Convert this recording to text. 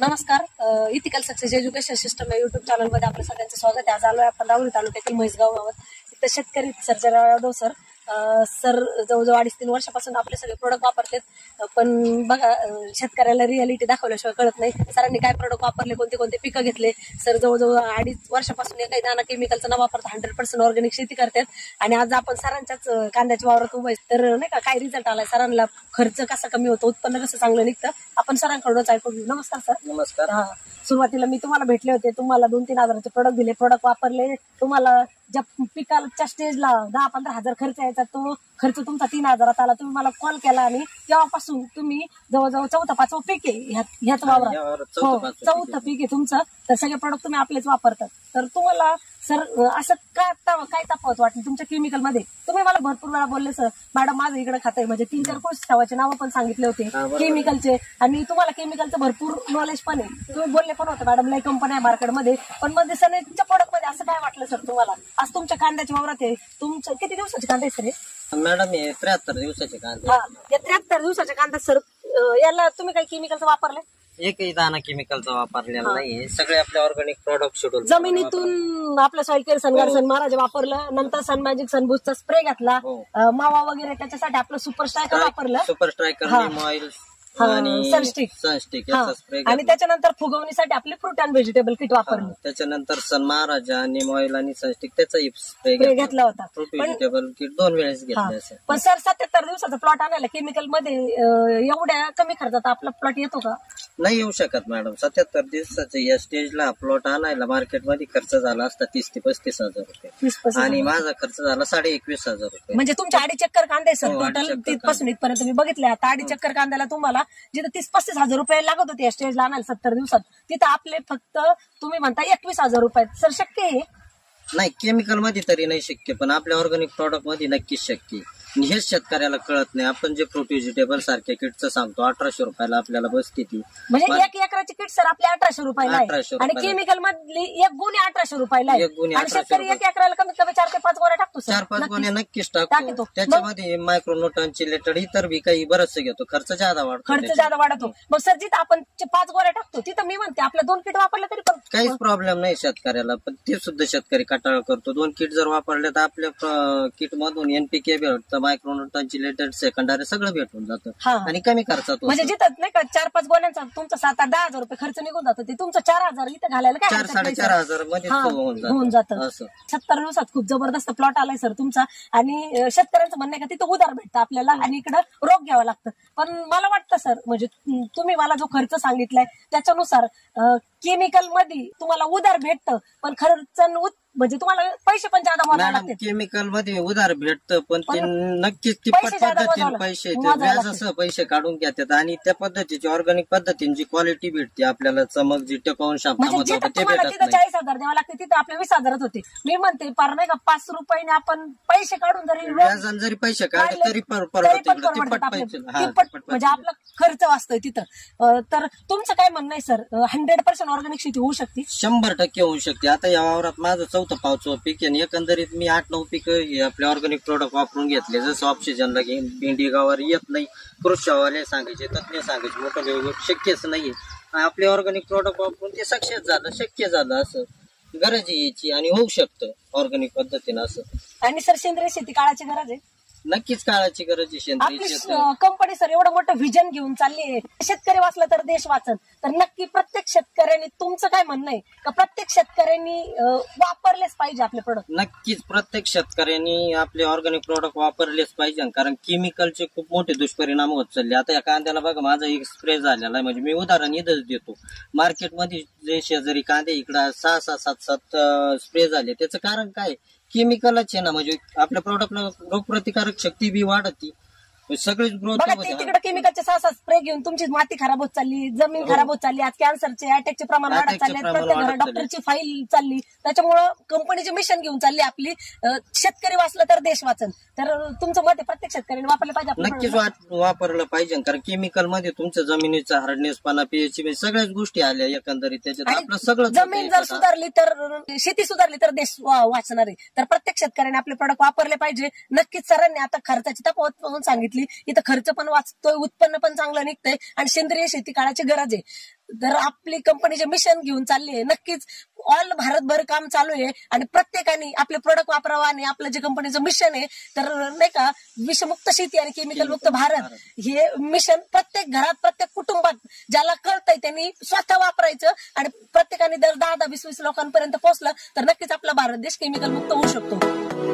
नमस्कार. Ethical success education system या YouTube चॅनलमध्ये आपलं सगळ्यांचं स्वागत आहे. आज आलोय आपण राहुरी तालुक्यातील म्हैसगाव गावात. तिथं शेतकरी सर्जराव यादव सर जवळजवळ 2.5-3 वर्षापासून आपले सगळे प्रोडक्ट वापरतात. पण बघा, शेतकऱ्याला रियालिटी दाखवल्याशिवाय कळत नाही. सरांनी काय प्रोडक्ट वापरले, कोणते कोणते पिकं घेतले. सर जवळजवळ 2.5 वर्षापासून काही दाना केमिकलचा न वापरता 100% ऑर्गॅनिक शेती करतात. आणि आज आपण सरांच्याच कांद्याच्या वावरात उभे तर नाही का, काय रिझल्ट आलाय सरांना, खर्च कसा कमी होतो, उत्पन्न कसं चांगलं निघतं, आपण सरांकडूनच ऐकू घेऊ. नमस्कार सर. नमस्कार. हा, सुरुवातीला मी तुम्हाला भेटले होते, तुम्हाला 2-3 हजाराचे प्रोडक्ट दिले, प्रोडक्ट वापरले. तुम्हाला ज्या पिकाच्या स्टेजला 10-15 हजार खर्च यायचा, तो खर्च तुमचा 3 हजारात आला. तुम्ही मला कॉल केला आणि तेव्हापासून तुम्ही जवळजवळ 4th-5th पीक आहे ह्याच वावरात. हो, 4th पीक आहे तुमचं. तर सगळे प्रोडक्ट तुम्ही आपलेच वापरतात. तर तुम्हाला सर असं काय तफावत वाटली तुमच्या केमिकल मध्ये? तुम्ही मला भरपूर वेळा बोलले सर, मॅडम माझं इकडे खातं आहे, म्हणजे 3-4 कोर्स नावं पण सांगितले होते केमिकलचे. आणि तुम्हाला केमिकलचं भरपूर नॉलेज पण आहे. तुम्ही बोलले पण होते मॅडम, लई कंपनी आहे मार्केटमध्ये. पण मग सनेच्या प्रोडक्ट मध्ये असं काय वाटलं सर तुम्हाला? आज तुमच्या कांद्याच्या वावरात आहे. तुमचं किती दिवसाचे कांदे आहे सर? मॅडम हे 73 दिवसाचे कांदे. या 73 दिवसाच्या कांदा सर, याला तुम्ही काही केमिकलचं वापरले? एकही दाना केमिकलचा वापरलेला नाही. सगळे आपले ऑर्गॅनिक प्रोडक्ट शेड्यूल जमिनीतून आपलं सॉइल केअर सनगार्सन महाराज वापरलं, नंतर सन मॅजिक सनबूस्टचा स्प्रे घातला, मावा वगैरे त्याच्यासाठी आपलं सुपर स्ट्रायकर वापरलं, सुपर स्ट्रायकर, नीम ऑइल आणि सनस्टिक याचा स्प्रे, आणि त्याच्यानंतर फुगवणीसाठी आपले फ्रूट अँड व्हेजिटेबल किट वापरले. त्याच्यानंतर सन महाराजा, नीम ऑइल आणि सनस्टिक त्याचाही स्प्रे घेतला होता. फ्रूट व्हेजिटेबल किट 2 वेळेस घेतले. पण सर 77 दिवसाचा प्लॉट आणायला केमिकल मध्ये एवढ्या कमी खर्चात आपला प्लॉट येतो का? नाही येऊ शकत मॅडम. 77 दिवसाच्या या स्टेजला प्लॉट आणायला मार्केटमध्ये खर्च झाला असता 30 ते 35 हजार रुपये, आणि माझा खर्च झाला 21,500 रुपये. म्हणजे तुमच्या 2.5 चक्कर कांदे सर टोटल तिथपासून इथपर्यंत तुम्ही बघितले. आता 2.5 चक्कर कांद्याला तुम्हाला जिथं 30-35 हजार रुपये लागत होते या स्टेजला आणायला 70 दिवसात, तिथं आपले फक्त तुम्ही म्हणता 21,000 रुपये. सर शक्य आहे? नाही, केमिकल मध्ये तरी नाही शक्य, पण आपल्या ऑर्गॅनिक प्रॉडक्ट मध्ये नक्कीच शक्य आहे. हेच शेतकऱ्याला कळत नाही. आपण जे फ्रूट व्हेजिटेबल सारख्या किटचं सांगतो 1800 रुपयाला आपल्याला बसते ती, म्हणजे 1 एकराची किट सर आपल्या 1800 रुपयाला आहे. आणि केमिकल मधली 1 गुणी 1800 रुपयाला आहे. आणि शेतकरी 1 एकराला कमीत कमी 4 ते 5 गोण्या टाकतो. 4-5 गोण्या नक्कीच टाकतो. त्याच्यामध्ये मायक्रोन्यूट्रॉनची रिलेटेड इतर बी काही बरंचसं घेतो. खर्च जादा वाढतो. मग सर जिथं आपण 5 गोण्या टाकतो तिथं मी म्हणते आपल्या 2 किट वापरल्या तरी पण काहीच प्रॉब्लेम नाही शेतकऱ्याला. पण ते सुद्धा शेतकरी कंटाळा करतो. 2 किट जर वापरले तर आपल्या किट मधून NPK भेटतं, मायक्रोन्यूट्रॉनची रिलेटेड सेकंडरी सगळं भेटून जातं आणि कमी खर्चात. म्हणजे जिथं नाही का 4-5 गोण्यांचा तुमचा 7-10 हजार रुपये खर्च निघून जातो, ते तुमचं 4,000 इथं घालायला काय 4-4.5 हजार मध्ये होऊन जातं. 70 दिवसात खूप जबरदस्त प्लॉट आलाय सर तुमचा. आणि शेतकऱ्यांचं म्हणणं आहे का तिथं उधार भेटतं आपल्याला आणि इकडं रोग घ्यावं लागतं. पण मला वाटतं सर, म्हणजे तुम्ही मला जो खर्च सांगितलाय त्याच्यानुसार केमिकल मध्ये तुम्हाला उधार भेटतं, पण खर्च म्हणजे तुम्हाला पैसे पण जादा मोजावे लागतात. केमिकल मध्ये उधार भेटतं, पण ते नक्कीच तिप्पट पद्धतीने पैसे व्याजासह पैसे काढून घेतात. आणि त्या पद्धतीची ऑर्गॅनिक पद्धतीने जी क्वालिटी भेटते आपल्याला, चमक जी टिकवून शांतता ते भेटत नाही. 40 हजार द्यावं लागते, तिथं आपल्या 20 हजारात होते. मी म्हणते पार नाही का 5 रुपयाने आपण पैसे काढून व्याजाने जरी पैसे काढले तरी परवडते. म्हणजे आपला खर्च वाचतोय तिथं. तर तुमचं काय म्हणणं आहे सर, 100% ऑर्गॅनिक शेती होऊ शकते? 100% होऊ शकते. आता या वावरात माझं 4th 5th पीक आहे. एकंदरीत मी 8-9 पीक आपले ऑर्गॅनिक प्रोडक्ट वापरून घेतले. जसं ऑक्सिजनला घेईन, भेंडी गावावर येत नाही, कृषीवाले सांगायचे, तज्ञ सांगायचे, मोठं शक्यच नाहीये. आपले ऑर्गॅनिक प्रोडक्ट वापरून ते सक्सेस झालं, शक्य झालं. असं गरज आहे याची आणि होऊ शकतं ऑर्गॅनिक पद्धतीनं असं. आणि सर सेंद्रिय शेती काळाची गरज आहे? नक्कीच काळाची गरज आहे सेंद्रिय शेती. कंपनी सर एवढं मोठं व्हिजन घेऊन चालली आहे, शेतकरी वाचला तर देश वाचल. तर नक्की प्रत्येक शेतकऱ्यांनी, तुमचं काय म्हणणं आहे का प्रत्येक शेतकऱ्यांनी वापरलेच पाहिजे आपले प्रोडक्ट? नक्कीच प्रत्येक शेतकऱ्यांनी आपले ऑर्गॅनिक प्रोडक्ट वापरलेच पाहिजे, कारण केमिकलचे खूप मोठे दुष्परिणाम होत चालले. आता या कांद्याला बघा, माझा एक स्प्रे झालेला आहे. म्हणजे मी उदाहरण इथंच देतो. मार्केटमध्ये जे शेजारी कांदे इकडं 6-6, 7-7 स्प्रे झाले, त्याचं कारण काय? केमिकलच आहे ना. म्हणजे आपल्या प्रोडक्टला रोगप्रतिकारक शक्ती बी वाढती, सगळीच ग्रोथ. तिकडे केमिकलचे 6 स्प्रे घेऊन तुमची माती खराब होत चालली, जमीन खराब होत चालली. आज कॅन्सरचे, अटॅकचे प्रमाण वाढत चालले, प्रत्येक घरात डॉक्टरची फाईल चालली. त्याच्यामुळं कंपनीचे मिशन घेऊन चालली आपली, शेतकरी वाचला तर देश वाचल. तर तुमचं मत आहे प्रत्येक शेतकऱ्यांनी वापरलं पाहिजे? नक्कीच वापरलं पाहिजे, कारण केमिकल मध्ये तुमचं जमिनीचा हार्डनेसपणा, पीएच सगळ्याच गोष्टी आल्या एकंदरीत. त्याच्यात आपलं सगळं, जमीन जर सुधारली तर शेती सुधारली तर देश वाचणार आहे. तर प्रत्येक शेतकऱ्याने आपले प्रोडक्ट वापरले पाहिजे. नक्कीच सरांनी आता खर्चाची तफावत सांगितली. घेतली, इथं खर्च पण वाचतोय, उत्पन्न पण चांगलं निघतंय आणि सेंद्रिय शेती काळाची गरज आहे. तर आपली कंपनीचे मिशन घेऊन चालली आहे. नक्कीच ऑल भारतभर काम चालू आहे आणि प्रत्येकाने आपले प्रोडक्ट वापरावं आणि आपलं जे कंपनीचं मिशन आहे तर नाही का विषमुक्त शेती आणि केमिकल मुक्त भारत हे मिशन प्रत्येक घरात प्रत्येक कुटुंबात ज्याला कळतंय त्यांनी स्वतः वापरायचं आणि प्रत्येकाने दर 10-20 लोकांपर्यंत पोहोचलं तर नक्कीच आपला भारत देश केमिकल मुक्त होऊ शकतो.